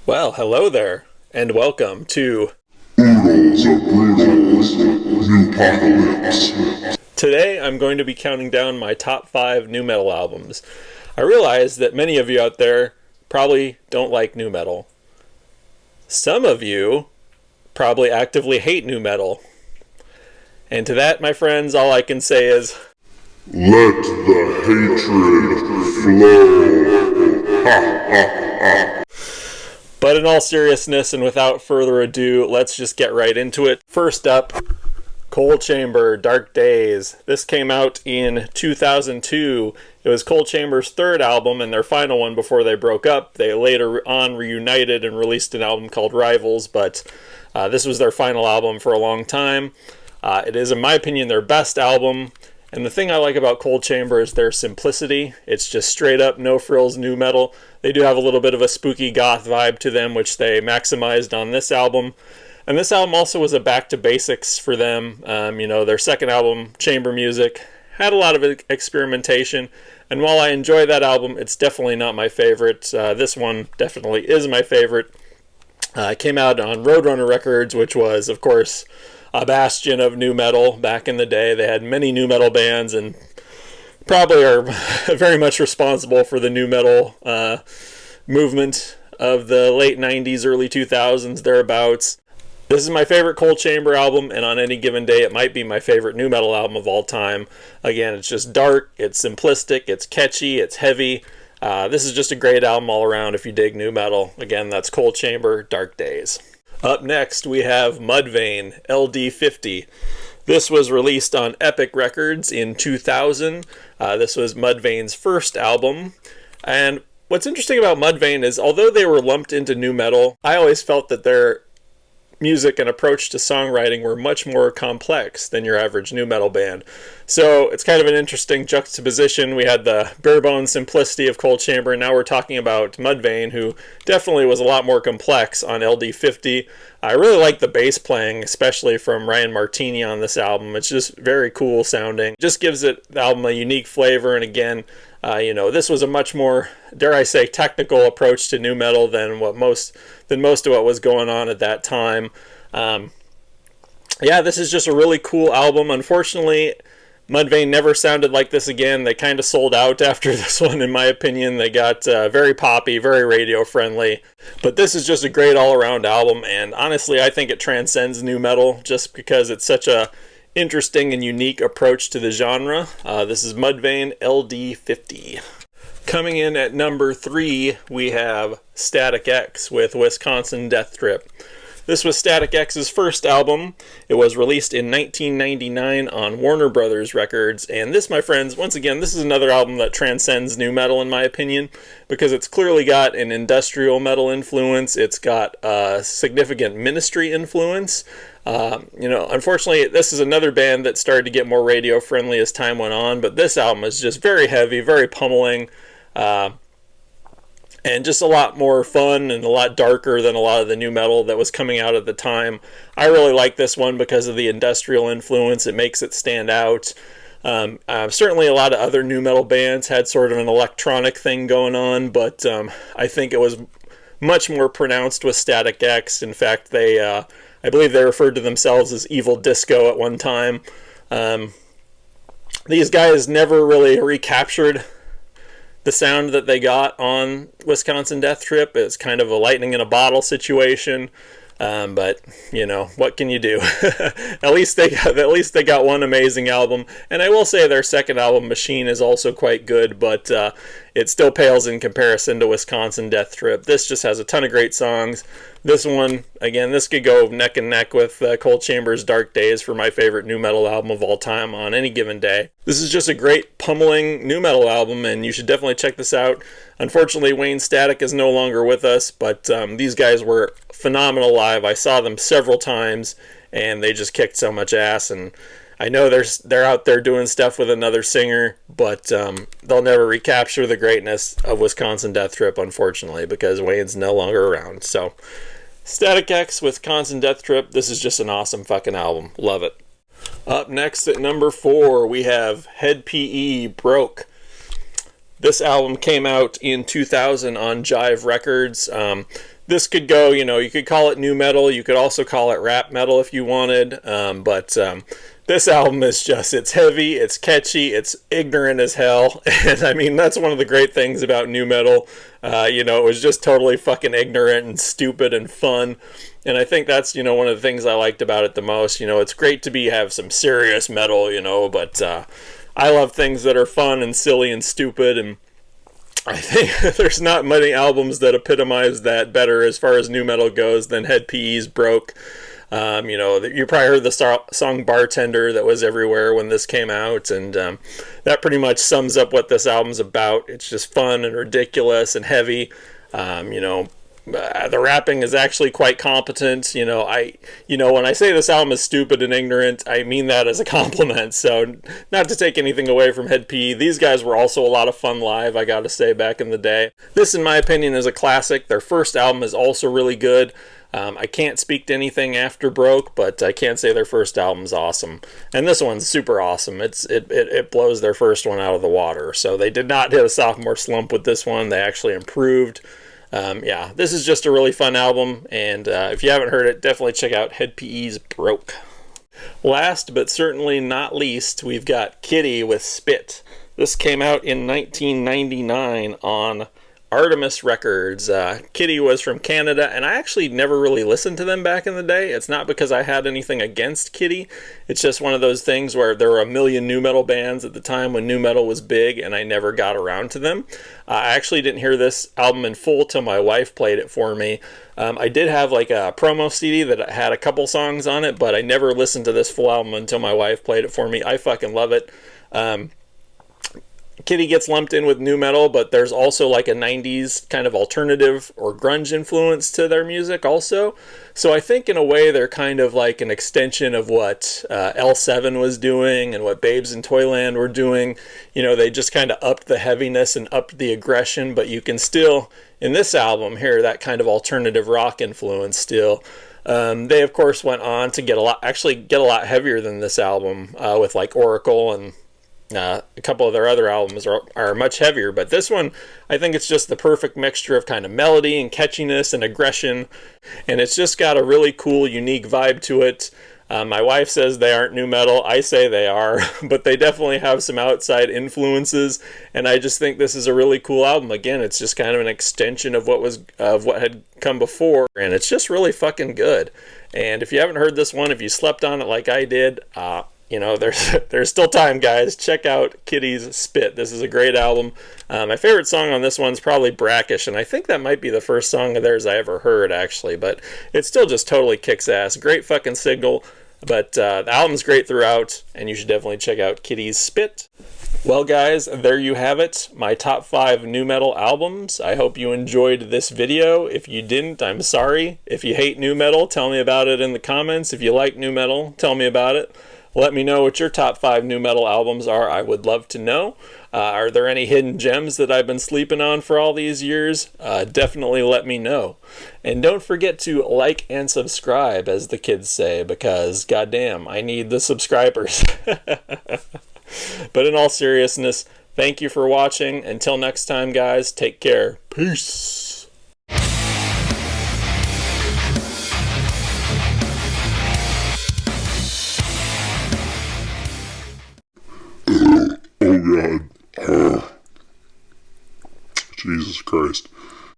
Well, hello there, and welcome to Oodles of Brutals, Nupocalypse. Today I'm going to be counting down my top 5 nu metal albums. I realize that many of you out there probably don't like nu metal. Some of you probably actively hate nu metal. And to that, my friends, all I can say is, Let the hatred flow. Ha ha ha. but in all seriousness and without further ado, let's just get right into it. First up, Coal Chamber, Dark Days. This came out in 2002. It was Coal Chamber's third album and their final one before they broke up. They later on reunited and released an album called Rivals, but this was their final album for a long time. It is, in my opinion, their best album. And the thing I like about Coal Chamber is their simplicity. It's just straight up, no frills nu metal. They do have a little bit of a spooky goth vibe to them, which they maximized on this album. And this album also was a back to basics for them. Their second album, Chamber Music, had a lot of experimentation. And while I enjoy that album, it's definitely not my favorite. This one definitely is my favorite. It came out on Roadrunner Records, which was, of course, a bastion of nu metal back in the day. They had many nu metal bands and probably are very much responsible for the nu metal movement of the late 90s, early 2000s, thereabouts. This is my favorite Coal Chamber album, and on any given day, it might be my favorite nu metal album of all time. Again, it's just dark, it's simplistic, it's catchy, it's heavy. This is just a great album all around if you dig nu metal. Again, that's Coal Chamber, Dark Days. Up next, we have Mudvayne, LD50. This was released on Epic Records in 2000. This was Mudvayne's first album. And what's interesting about Mudvayne is, although they were lumped into nu metal, I always felt that their music and approach to songwriting were much more complex than your average nu metal band. So it's kind of an interesting juxtaposition. We had the bare bones simplicity of Coal Chamber, and now we're talking about Mudvayne, who definitely was a lot more complex on LD50. I really like the bass playing, especially from Ryan Martini on this album. It's just very cool sounding. Just gives the album a unique flavor, and again, this was a much more, dare I say, technical approach to nu metal than most of what was going on at that time. This is just a really cool album. Unfortunately, Mudvayne never sounded like this again. They kind of sold out after this one, in my opinion. They got very poppy, very radio friendly. But this is just a great all-around album, and honestly, I think it transcends nu metal just because it's such a interesting and unique approach to the genre. This is Mudvayne LD50. Coming in at number 3, we have Static X with Wisconsin Death Trip. This was Static X's first album. It was released in 1999 on Warner Brothers Records, and this, my friends, once again, this is another album that transcends nu metal in my opinion, because it's clearly got an industrial metal influence. It's got a significant Ministry influence. Unfortunately, this is another band that started to get more radio friendly as time went on, but this album is just very heavy, very pummeling, and just a lot more fun and a lot darker than a lot of the nu metal that was coming out at the time. I really like this one because of the industrial influence. It makes it stand out. Certainly a lot of other nu metal bands had sort of an electronic thing going on, but I think it was much more pronounced with Static X. In fact, I believe they referred to themselves as Evil Disco at one time. These guys never really recaptured the sound that they got on Wisconsin Death Trip. It's kind of a lightning in a bottle situation. But what can you do? At least they got one amazing album, and I will say their second album, Machine, is also quite good, but it still pales in comparison to Wisconsin Death Trip. This just has a ton of great songs. This one, again, this could go neck and neck with Coal Chamber's Dark Days for my favorite nu metal album of all time on any given day. This is just a great pummeling nu metal album, and you should definitely check this out. Unfortunately, Wayne Static is no longer with us, but these guys were phenomenal live. I saw them several times, and they just kicked so much ass. And I know they're out there doing stuff with another singer, but they'll never recapture the greatness of Wisconsin Death Trip, unfortunately, because Wayne's no longer around. So, Static X, Wisconsin Death Trip, this is just an awesome fucking album. Love it. Up next at number 4, we have Head PE, Broke. This album came out in 2000 on Jive Records. this could go, you could call it nu metal, you could also call it rap metal if you wanted, but this album is just, it's heavy, it's catchy, it's ignorant as hell, and I mean, that's one of the great things about nu metal. It was just totally fucking ignorant and stupid and fun, and I think that's, one of the things I liked about it the most. It's great to have some serious metal, but I love things that are fun and silly and stupid, and I think there's not many albums that epitomize that better as far as nu metal goes than Head PE's Broke. You probably heard the song Bartender that was everywhere when this came out, and that pretty much sums up what this album's about. It's just fun and ridiculous and heavy. The rapping is actually quite competent. When I say this album is stupid and ignorant, I mean that as a compliment. So, not to take anything away from Head PE, these guys were also a lot of fun live, I gotta say, back in the day. This, in my opinion, is a classic. Their first album is also really good. I can't speak to anything after Broke, but I can say their first album's awesome. And this one's super awesome. It blows their first one out of the water. So they did not hit a sophomore slump with this one. They actually improved. This is just a really fun album, and if you haven't heard it, definitely check out Head PE's Broke. Last but certainly not least, we've got Kitty with Spit. This came out in 1999 on Artemis Records. Kitty was from Canada, and I actually never really listened to them back in the day. It's not because I had anything against Kitty. It's just one of those things where there were a million nu metal bands at the time when nu metal was big, and I never got around to them. I actually didn't hear this album in full till my wife played it for me. I did have like a promo CD that had a couple songs on it, but I never listened to this full album until my wife played it for me. I fucking love it. Kitty gets lumped in with nu metal, but there's also like a 90s kind of alternative or grunge influence to their music also. So I think in a way they're kind of like an extension of what L7 was doing and what Babes in Toyland were doing. They just kind of upped the heaviness and upped the aggression, but you can still, in this album, hear that kind of alternative rock influence still. They of course went on to get a lot heavier than this album with like Oracle, and a couple of their other albums are much heavier, but this one, I think it's just the perfect mixture of kind of melody and catchiness and aggression, and it's just got a really cool, unique vibe to it. My wife says they aren't nu metal. I say they are, but they definitely have some outside influences, and I just think this is a really cool album. Again, it's just kind of an extension of what had come before, and it's just really fucking good. And if you haven't heard this one, if you slept on it like I did, there's still time, guys. Check out Kitty's Spit. This is a great album. My favorite song on this one's probably Brackish, and I think that might be the first song of theirs I ever heard, actually, but it still just totally kicks ass. Great fucking single, but the album's great throughout, and you should definitely check out Kitty's Spit. Well, guys, there you have it, my top 5 nu metal albums. I hope you enjoyed this video. If you didn't, I'm sorry. If you hate nu metal, tell me about it in the comments. If you like nu metal, tell me about it. Let me know what your top 5 nu metal albums are. I would love to know. Are there any hidden gems that I've been sleeping on for all these years? Definitely let me know. And don't forget to like and subscribe, as the kids say, because goddamn, I need the subscribers. But in all seriousness, thank you for watching. Until next time, guys, take care. Peace. Oh God. Jesus Christ.